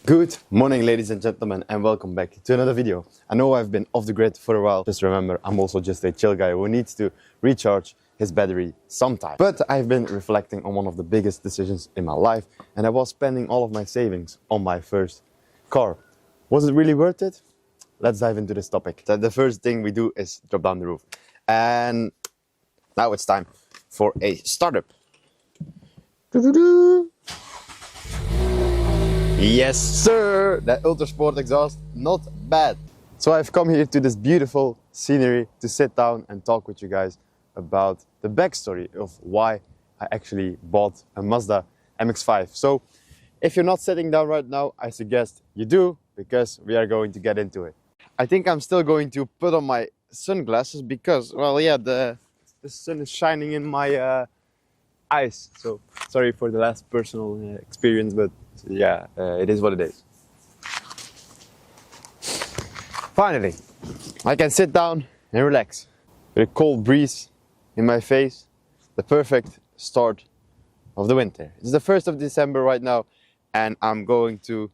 Good morning, ladies and gentlemen, and welcome back to another video. I know I've been off the grid for a while. Just remember, I'm also just a chill guy who needs to recharge his battery sometime. But I've been reflecting on one of the biggest decisions in my life, and I was spending all of my savings on my first car. Was it really worth it? Let's dive into this topic. So the first thing we do is drop down the roof. And now it's time for a startup. Yes, sir! That Ultra Sport exhaust, not bad. So I've come here to this beautiful scenery to sit down and talk with you guys about the backstory of why I actually bought a Mazda MX-5. So if you're not sitting down right now, I suggest you do, because we are going to get into it. I think I'm still going to put on my sunglasses because, well, yeah, the sun is shining in my eyes. So sorry for the last personal experience, but yeah, it is what it is. Finally, I can sit down and relax with a cold breeze in my face. The perfect start of the winter. It's the 1st of December right now, and I'm going to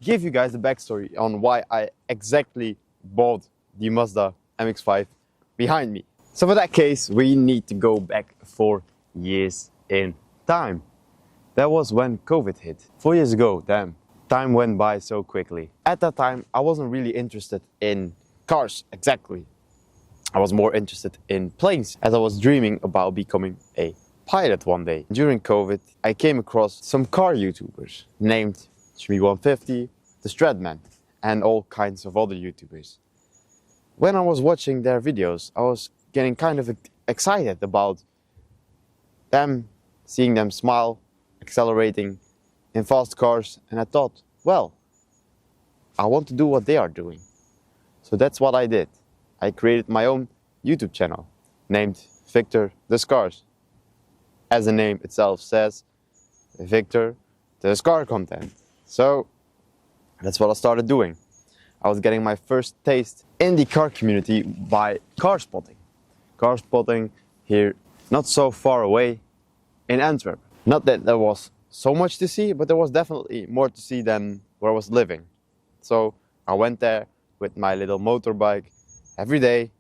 give you guys the backstory on why I exactly bought the Mazda MX-5 behind me. So for that case, we need to go back 4 years in time. That was when COVID hit. 4 years ago, damn. Time went by so quickly. At that time, I wasn't really interested in cars exactly. I was more interested in planes, as I was dreaming about becoming a pilot one day. During COVID, I came across some car YouTubers named Shmi150, the Stradman, and all kinds of other YouTubers. When I was watching their videos, I was getting kind of excited about them, seeing them smile, accelerating in fast cars, and I thought, well, I want to do what they are doing. So that's what I did. I created my own YouTube channel named VictorDoesCars. As the name itself says, Victor does car content. So that's what I started doing. I was getting my first taste in the car community by car spotting. Car spotting here not so far away in Antwerp. Not that there was so much to see, but there was definitely more to see than where I was living. So I went there with my little motorbike every day,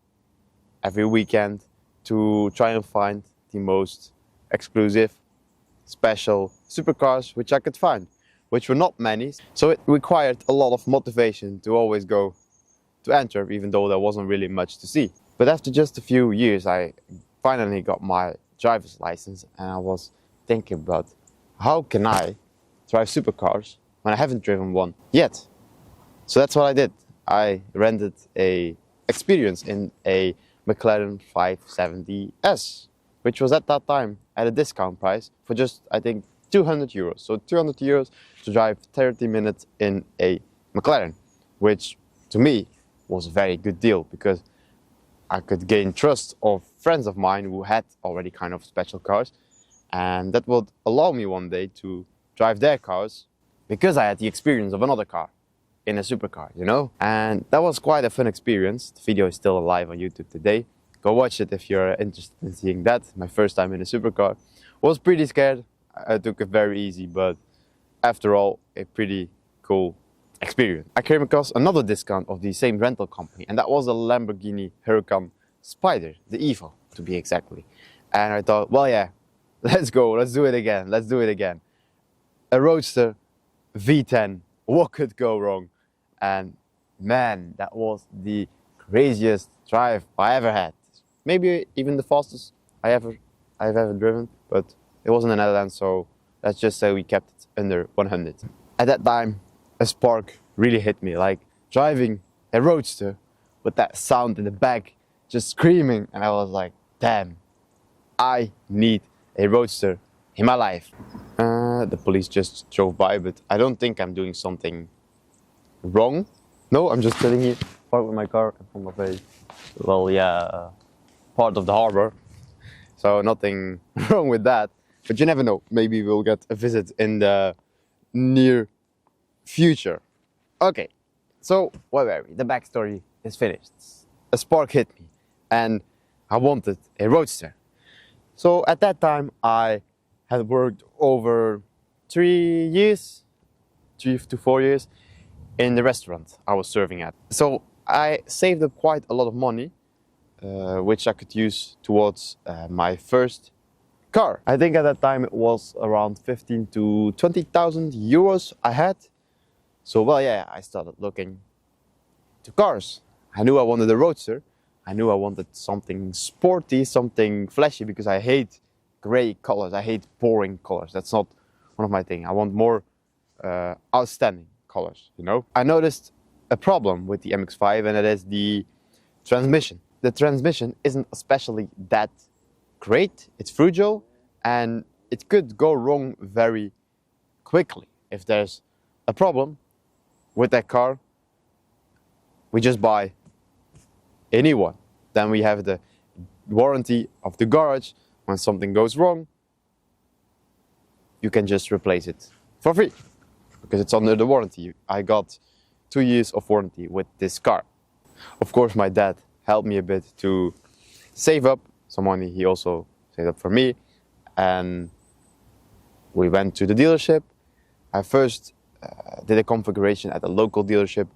every weekend, to try and find the most exclusive, special supercars which I could find, which were not many. So it required a lot of motivation to always go to Antwerp, even though there wasn't really much to see. But after just a few years, I finally got my driver's license, and I was thinking about how can I drive supercars when I haven't driven one yet. So that's what I did. I rented a experience in a McLaren 570S, which was at that time at a discount price for just, I think, 200 euros. So 200 euros to drive 30 minutes in a McLaren, which to me was a very good deal because I could gain trust of friends of mine who had already kind of special cars, and that would allow me one day to drive their cars because I had the experience of another car in a supercar, you know? And that was quite a fun experience. The video is still alive on YouTube today. Go watch it if you're interested in seeing that. My first time in a supercar. Was pretty scared. I took it very easy, but after all, a pretty cool experience. I came across another discount of the same rental company, and that was a Lamborghini Huracan Spider, the Evo to be exactly. And I thought, well, yeah, let's go, let's do it again, let's do it again. A Roadster V10, what could go wrong? And man, that was the craziest drive I ever had. Maybe even the fastest I've ever driven, but it wasn't in the Netherlands, so let's just say we kept it under 100. At that time, a spark really hit me, like driving a Roadster with that sound in the back, just screaming, and I was like, damn, I need a Roadster in my life. The police just drove by, but I don't think I'm doing something wrong. No, I'm just sitting here, parked with my car in front of a, well, yeah, part of the harbor. So nothing wrong with that. But you never know, maybe we'll get a visit in the near future. Okay, so where were we? The backstory is finished. A spark hit me, and I wanted a Roadster. So at that time, I had worked over 3 years 3 to 4 years in the restaurant I was serving at. So I saved up quite a lot of money, which I could use towards my first car. I think at that time it was around 15 to 20,000 euros I had. So well, yeah, I started looking to cars. I knew I wanted a roadster. I knew I wanted something sporty, something flashy, because I hate gray colors. I hate boring colors. That's not one of my things. I want more outstanding colors, you know. I noticed a problem with the MX-5, and it is the transmission. The transmission isn't especially that great. It's fragile, and it could go wrong very quickly. If there's a problem with that car, we just buy a new one. Then we have the warranty of the garage. When something goes wrong, you can just replace it for free because it's under the warranty. I got 2 years of warranty with this car. Of course, my dad helped me a bit to save up some money. He also saved up for me, and we went to the dealership. I first did a configuration at a local dealership,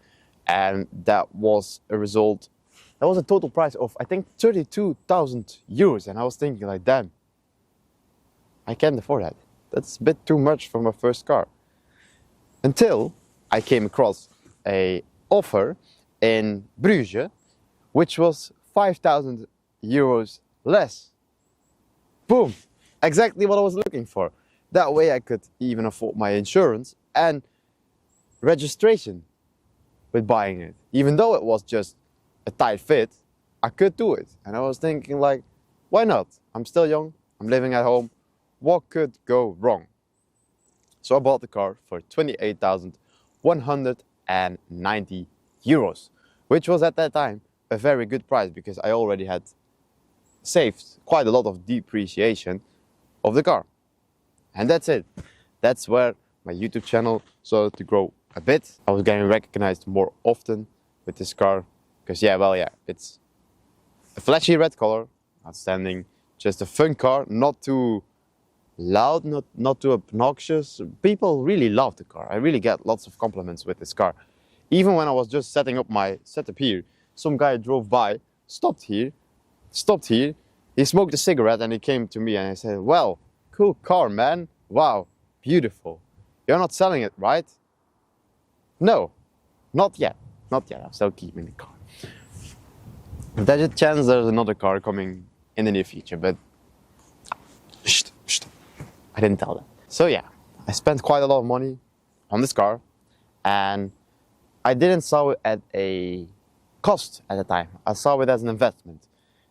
and that was a result. That was a total price of, I think, 32,000 euros. And I was thinking like, damn, I can't afford that. That's a bit too much for my first car. Until I came across an offer in Bruges, which was 5,000 euros less. Boom, exactly what I was looking for. That way I could even afford my insurance and registration with buying it. Even though it was just a tight fit, I could do it. And I was thinking like, why not? I'm still young, I'm living at home. What could go wrong? So I bought the car for 28,190 euros, which was at that time a very good price because I already had saved quite a lot of depreciation of the car. And that's it. That's where my YouTube channel started to grow a bit. I was getting recognized more often with this car because it's a flashy red color, outstanding, just a fun car, not too loud, not too obnoxious. People really love the car. I really get lots of compliments with this car. Even when I was just setting up my setup here, some guy drove by, stopped here, he smoked a cigarette and he came to me and I said, well, cool car, man. Wow, beautiful. You're not selling it, right? No, not yet. Not yet. I'm still keeping the car. There's a chance there's another car coming in the near future, but I didn't tell them. So yeah, I spent quite a lot of money on this car, and I didn't saw it at a cost at the time. I saw it as an investment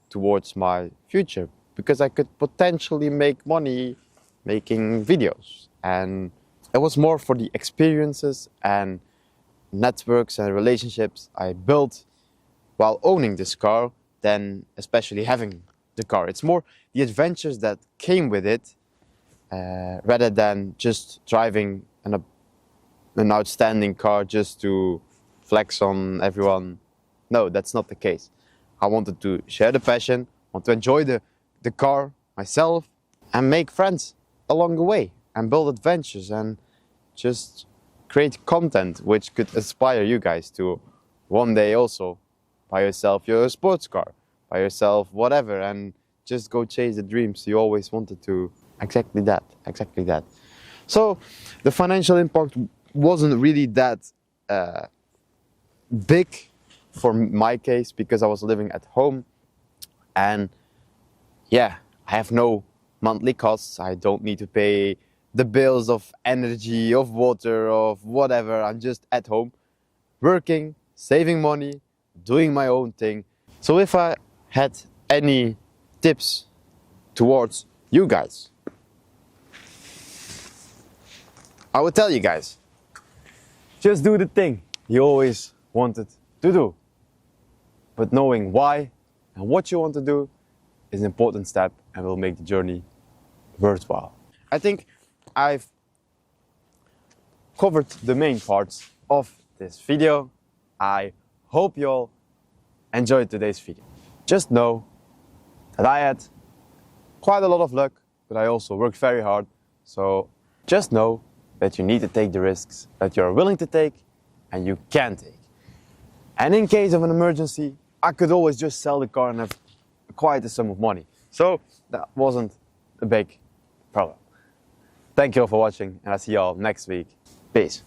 towards my future because I could potentially make money making videos, and it was more for the experiences and networks and relationships I built while owning this car than especially having the car. It's more the adventures that came with it rather than just driving an outstanding car just to flex on everyone. No, that's not the case. I wanted to share the passion, want to enjoy the car myself and make friends along the way and build adventures and just create content which could inspire you guys to one day also buy yourself your sports car, buy yourself whatever, and just go chase the dreams you always wanted to. Exactly that. So the financial impact wasn't really that big for my case because I was living at home, and yeah, I have no monthly costs. I don't need to pay the bills of energy, of water, of whatever. I'm just at home working, saving money, doing my own thing. So if I had any tips towards you guys, I would tell you guys, just do the thing you always wanted to do. But knowing why and what you want to do is an important step and will make the journey worthwhile. I think I've covered the main parts of this video. I hope you all enjoyed today's video. Just know that I had quite a lot of luck, but I also worked very hard. So just know that you need to take the risks that you're willing to take and you can take. And in case of an emergency, I could always just sell the car and have quite a sum of money. So that wasn't a big problem. Thank you all for watching, and I'll see you all next week. Peace.